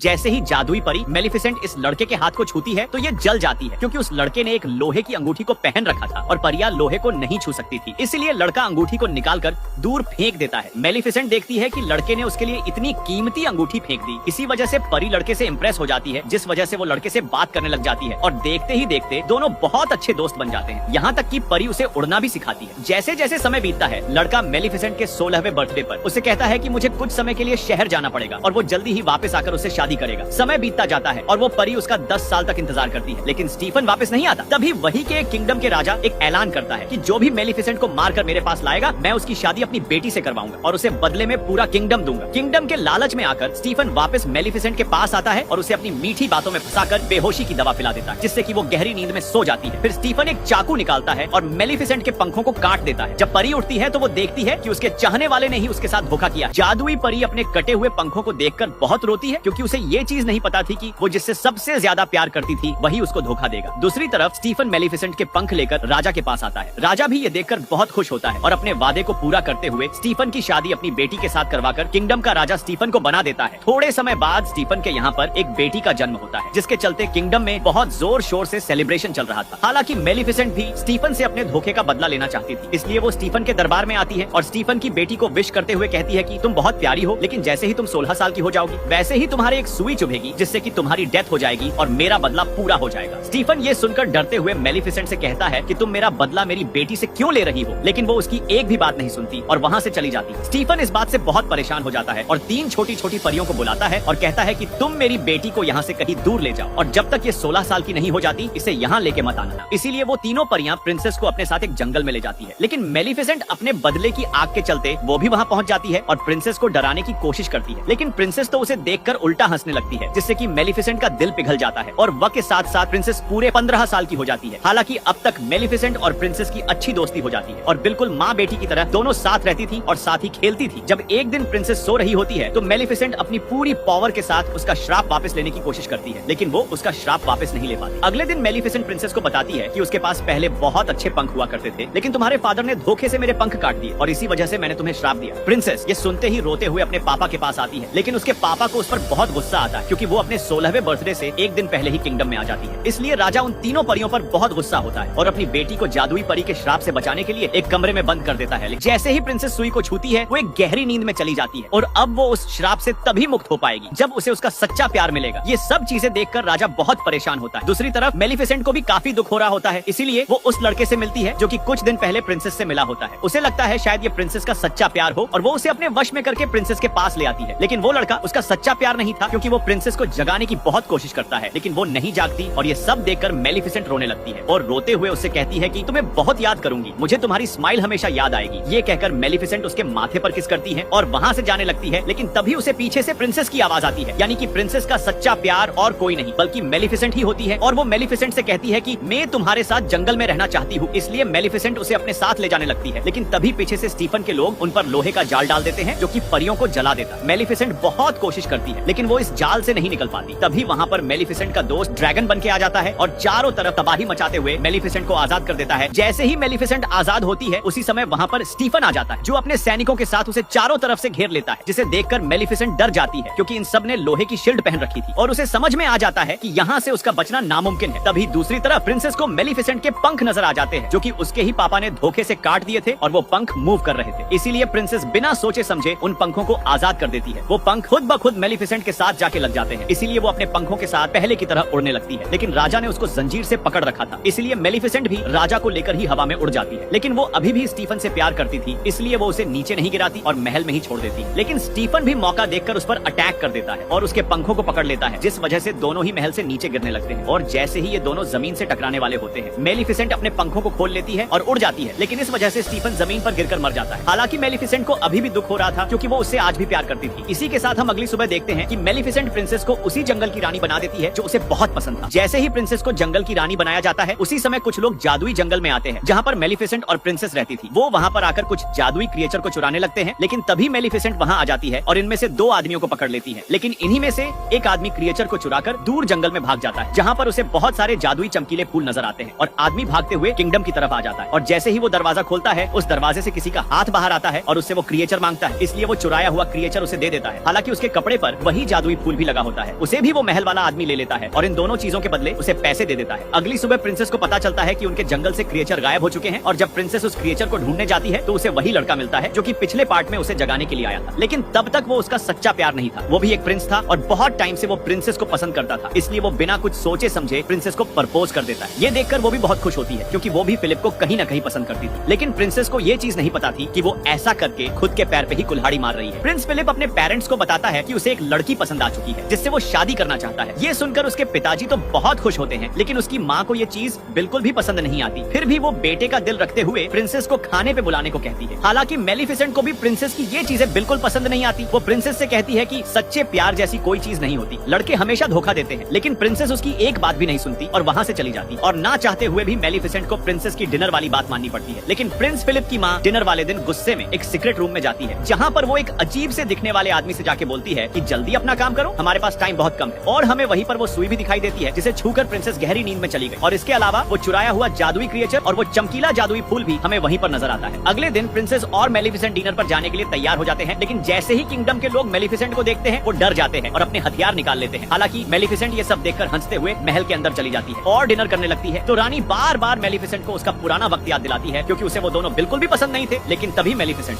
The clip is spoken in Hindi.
जैसे ही जादुई परी मेलिफिसेंट इस लड़के के हाथ को छूती है तो ये जल जाती है, क्योंकि उस लड़के ने एक लोहे की अंगूठी को पहन रखा था और परियां लोहे को नहीं छू सकती थी। इसलिए लड़का अंगूठी को निकालकर दूर फेंक देता है। मेलिफिसेंट देखती है कि लड़के ने उसके लिए इतनी कीमती अंगूठी फेंक दी। इसी वजह से परी लड़के से इम्प्रेस हो जाती है, जिस वजह से वो लड़के से बात करने लग जाती है और देखते ही देखते दोनों बहुत अच्छे दोस्त बन जाते हैं। यहाँ तक कि परी उसे उड़ना भी सिखाती है। जैसे जैसे समय बीतता है, लड़का मेलिफिसेंट के 16वें बर्थडे पर उसे कहता है कि मुझे कुछ समय के लिए शहर जाना पड़ेगा और वो जल्दी ही वापस आकर उससे शादी करेगा। समय बीतता जाता है और वो परी उसका 10 साल तक इंतजार करती है, लेकिन स्टीफन वापस नहीं आता। तभी वही के एक किंगडम के राजा एक ऐलान करता है कि जो भी मेलिफिसेंट को मारकर मेरे पास लाएगा, मैं उसकी शादी अपनी बेटी से करवाऊंगा और उसे बदले में पूरा किंगडम दूंगा। किंगडम के लालच में आकर स्टीफन वापस मेलिफिसेंट के पास आता है और उसे अपनी मीठी बातों में फंसाकर बेहोशी की दवा पिला देता है, जिससे कि वो गहरी नींद में सो जाती है। फिर स्टीफन एक चाकू निकालता है और मेलिफिसेंट के पंखों को काट देता है। जब परी उठती है तो वो देखती है कि उसके चाहने वाले ने ही उसके साथ धोखा किया। जादुई परी अपने कटे हुए पंखों को देखकर बहुत रोती है, क्योंकि उसे ये चीज नहीं पता थी कि वो जिससे सबसे ज्यादा प्यार करती थी वही उसको धोखा देगा। दूसरी तरफ स्टीफन मेलिफिसेंट के पंख लेकर राजा के पास आता है। राजा भी ये देखकर बहुत खुश होता है और अपने वादे को पूरा करते हुए स्टीफन की शादी अपनी बेटी के साथ करवाकर किंगडम का राजा स्टीफन को बना देता है। थोड़े समय बाद स्टीफन के यहाँ पर एक बेटी का जन्म होता है, जिसके चलते किंगडम में बहुत जोर शोर से सेलिब्रेशन चल रहा था। हालांकि मेलिफिसेंट भी स्टीफन से अपने धोखे का बदला लेना चाहती थी, इसलिए वो स्टीफन के दरबार में आती है और स्टीफन की बेटी को विश करते हुए कहती है कि तुम बहुत प्यारी हो, लेकिन जैसे ही तुम 16 साल की हो जाओगी वैसे ही तुम्हारे एक सुई चुभेगी, जिससे कि तुम्हारी डेथ हो जाएगी और मेरा बदला पूरा हो जाएगा। स्टीफन ये सुनकर डरते हुए मेलिफिसेंट से कहता है कि तुम मेरा बदला मेरी बेटी से क्यों ले रही हो, लेकिन वो उसकी एक भी बात नहीं सुनती और वहाँ से चली जाती है। स्टीफन इस बात से बहुत परेशान हो जाता है और 3 छोटी छोटी परियों को बुलाता है और कहता है कि तुम मेरी बेटी को यहाँ से कहीं दूर ले जाओ और जब तक ये 16 साल की नहीं हो जाती इसे यहाँ लेके मत आना। इसीलिए वो तीनों परियां प्रिंसेस को अपने साथ एक जंगल में ले जाती है, लेकिन मेलिफिसेंट अपने बदले की आग के चलते वो भी वहाँ पहुँच जाती है और प्रिंसेस को डराने की कोशिश करती है, लेकिन प्रिंसेस तो उसे देखकर उल्टा हंसने लगती है, जिससे कि मेलिफिसेंट का दिल पिघल जाता है और वक्त के साथ साथ प्रिंसेस पूरे 15 साल की हो जाती है। हालांकि अब तक मेलिफिसेंट और प्रिंसेस की अच्छी दोस्ती हो जाती है और बिल्कुल माँ बेटी की तरह दोनों साथ रहती थी और साथ ही खेलती थी। जब एक दिन प्रिंसेस सो रही होती है तो मेलिफिसेंट अपनी पूरी पावर के साथ उसका श्राप वापस लेने की कोशिश करती है, लेकिन वो उसका श्राप वापस नहीं ले पाती। अगले दिन मेलिफिसेंट प्रिंसेस को बताती है कि उसके पास पहले बहुत अच्छे पंख हुआ करते थे, लेकिन तुम्हारे फादर ने धोखे से मेरे पंख काट दिए और इसी वजह से मैंने तुम्हें श्राप दिया। प्रिंसेस ये सुनते ही रोते हुए अपने पापा के पास आती है, लेकिन उसके पापा को उस पर बहुत गुस्सा आता है, क्योंकि वो अपने 16वें बर्थडे से एक दिन पहले ही किंगडम में आ जाती है। इसलिए राजा उन तीनों परियों पर बहुत गुस्सा होता है और अपनी बेटी को जादुई परी के श्राप से बचाने के लिए एक कमरे में बंद कर देता है। जैसे ही प्रिंसेस सुई को छूती है वो एक गहरी नींद में चली जाती है और अब वो उस श्राप से तभी मुक्त हो पाएगी जब उसे उसका सच्चा प्यार मिलेगा। ये सब चीजें देखकर राजा बहुत परेशान होता है। दूसरी तरफ मेलिफिसेंट को भी काफी दुख हो रहा होता है, इसीलिए वो उस लड़के से मिलती है जो कि कुछ दिन पहले प्रिंसेस से मिला होता है। उसे लगता है शायद ये प्रिंसेस का सच्चा प्यार हो और वो उसे अपने वश में करके प्रिंसेस के पास ले आती है, लेकिन वो लड़का उसका सच्चा प्यार नहीं था, क्योंकि वो प्रिंसेस को जगाने की बहुत कोशिश करता है, लेकिन वो नहीं जागती और ये सब देखकर मेलिफिसेंट रोने लगती है और रोते हुए उससे कहती है कि तुम्हें बहुत याद करूंगी, मुझे तुम्हारी स्माइल हमेशा याद आएगी। ये कहकर मेलिफिसेंट उसके माथे पर किस करती है और वहाँ से जाने लगती है, लेकिन तभी उसे पीछे से प्रिंसेस की आवाज आती है, यानी कि प्रिंसेस का सच्चा प्यार और कोई नहीं बल्कि मेलिफिसेंट ही होती है और वो मेलिफिसेंट से कहती है कि मैं तुम्हारे साथ जंगल में रहना चाहती हूँ। इसलिए मेलिफिसेंट उसे अपने साथ ले जाने लगती है, लेकिन तभी पीछे से स्टीफन के लोग उन पर लोहे का जाल डाल देते हैं जो कि परियों को जला देता है। मेलिफिसेंट बहुत कोशिश करती है, लेकिन वो इस जाल से नहीं निकल पाती। तभी वहाँ पर मेलिफिसेंट का दोस्त ड्रैगन बन के आ जाता है और चारों तरफ तबाही मचाते हुए मेलिफिसेंट को आजाद कर देता है। जैसे ही मेलिफिसेंट आजाद होती है उसी समय वहाँ पर स्टीफन आ जाता है, जो अपने सैनिकों के साथ उसे चारों तरफ से घेर लेता है, जिसे देखकर मेलिफिसेंट डर जाती है, क्योंकि इन सब ने लोहे की शील्ड पहन रखी थी और उसे समझ में आ जाता है कि यहाँ से उसका बचना नामुमकिन है। तभी दूसरी तरफ प्रिंसेस को मेलिफिसेंट के पंख नजर आ जाते हैं, जो कि उसके ही पापा ने धोखे से काट दिए थे और वो पंख मूव कर रहे थे। इसीलिए प्रिंसेस बिना सोचे समझे उन पंखों को आजाद कर देती है। वो पंख खुद ब खुद मेलिफिसेंट के साथ जाके लग जाते हैं, इसीलिए वो अपने पंखों के साथ पहले की तरह उड़ने लगती है, लेकिन राजा ने उसको जंजीर से पकड़ रखा था, इसलिए मेलिफिसेंट भी राजा को लेकर ही हवा में उड़ जाती है। लेकिन वो अभी भी स्टीफन से प्यार करती थी, इसलिए वो उसे नीचे नहीं गिराती और महल में ही छोड़ देती। लेकिन स्टीफन भी मौका देखकर उस पर अटैक कर देता है और उसके पंखों को पकड़ लेता है, जिस वजह से दोनों ही महल से नीचे गिरने लगते हैं और जैसे ही ये दोनों जमीन से टकराने वाले होते हैं, मेलिफिसेंट अपने पंखों को खोल लेती है और उड़ जाती है, लेकिन इस वजह से स्टीफन जमीन पर गिरकर मर जाता है। हालांकि मेलिफिसेंट को अभी भी दुख हो रहा था, क्योंकि वो उससे आज भी प्यार करती थी। इसी के साथ हम अगली सुबह देखते हैं कि मेलिफिसेंट प्रिंसेस को उसी जंगल की रानी बना देती है जो उसे बहुत पसंद था। जैसे ही प्रिंसेस को जंगल की रानी बनाया जाता है, उसी समय कुछ लोग जादुई जंगल में आते हैं जहाँ पर मेलिफिसेंट और प्रिंसेस रहती थी। वो वहाँ पर आकर कुछ जादुई क्रिएचर को चुराने लगते हैं, लेकिन तभी मेलिफिसेंट वहाँ आ जाती है और इनमें से 2 आदमियों को पकड़ लेती है। लेकिन इन्हीं में से एक आदमी क्रिएचर को चुराकर दूर जंगल में भाग जाता है, जहाँ पर उसे बहुत सारे जादुई चमकीले फूल नजर आते हैं और आदमी भागते हुए किंगडम की तरफ आ जाता है। और जैसे ही वो दरवाजा खोलता है, उस दरवाजे से किसी का हाथ बाहर आता है और उससे वो क्रिएचर मांगता है, इसलिए वो चुराया हुआ क्रिएचर उसे दे देता है। हालांकि उसके कपड़े पर वही जादुई जादुई फूल भी लगा होता है। उसे भी वो महल वाला आदमी ले लेता है और इन दोनों चीजों के बदले उसे पैसे दे देता है। अगली सुबह प्रिंसेस को पता चलता है कि उनके जंगल से क्रिएचर गायब हो चुके हैं और जब प्रिंसेस उस क्रिएचर को ढूंढने जाती है तो उसे वही लड़का मिलता है जो कि पिछले पार्ट में उसे जगाने के लिए आया था। लेकिन तब तक वो उसका सच्चा प्यार नहीं था, वो भी एक प्रिंस था और बहुत टाइम से वो प्रिंसेस को पसंद करता था, इसलिए वो बिना कुछ सोचे समझे प्रिंसेस को प्रपोज कर देता है। ये देखकर वो भी बहुत खुश होती है क्योंकि वो भी फिलिप को कहीं ना कहीं पसंद करती थी। लेकिन प्रिंसेस को ये चीज नहीं पता थी कि वो ऐसा करके खुद के पैर पे ही कुल्हाड़ी मार रही है। प्रिंस फिलिप अपने पेरेंट्स को बताता है कि उसे एक लड़की पसंद आ चुकी है जिससे वो शादी करना चाहता है। ये सुनकर उसके पिताजी तो बहुत खुश होते हैं, लेकिन उसकी माँ को ये चीज बिल्कुल भी पसंद नहीं आती। फिर भी वो बेटे का दिल रखते हुए प्रिंसेस को खाने पे बुलाने को कहती है। हालांकि मेलिफिसेंट को भी प्रिंसेस की ये चीजें बिल्कुल पसंद नहीं आती। वो प्रिंसेस से कहती है कि सच्चे प्यार जैसी कोई चीज नहीं होती, लड़के हमेशा धोखा देते हैं। लेकिन प्रिंसेस उसकी एक बात भी नहीं सुनती और वहाँ से चली जाती और ना चाहते हुए भी मेलिफिसेंट को प्रिंसेस की डिनर वाली बात माननी पड़ती है। लेकिन प्रिंस फिलिप की माँ डिनर वाले दिन गुस्से में एक सीक्रेट रूम में जाती है जहाँ पर वो एक अजीब से दिखने वाले आदमी से जाके बोलती है कि जल्दी अपना काम करो, हमारे पास टाइम बहुत कम है। और हमें वहीं पर वो सुई भी दिखाई देती है जिसे छूकर प्रिंसेस गहरी नींद में चली गई। और इसके अलावा वो चुराया हुआ जादुई क्रिएचर और वो चमकीला जादुई फूल भी हमें वहीं पर नजर आता है। अगले दिन प्रिंसेस और मेलिफिसेंट डिनर पर जाने के लिए तैयार हो जाते हैं, लेकिन जैसे ही किंगडम के लोग मेलिफिसेंट को देखते हैं वो डर जाते हैं और अपने हथियार निकाल लेते हैं। हालांकि मेलिफिसेंट ये सब देखकर हंसते हुए महल के अंदर चली जाती है और डिनर करने लगती है। तो रानी बार बार मेलिफिसेंट को उसका पुराना वक्त याद दिलाती है क्योंकि उसे वो दोनों बिल्कुल भी पसंद नहीं थे। लेकिन तभी मेलिफिसेंट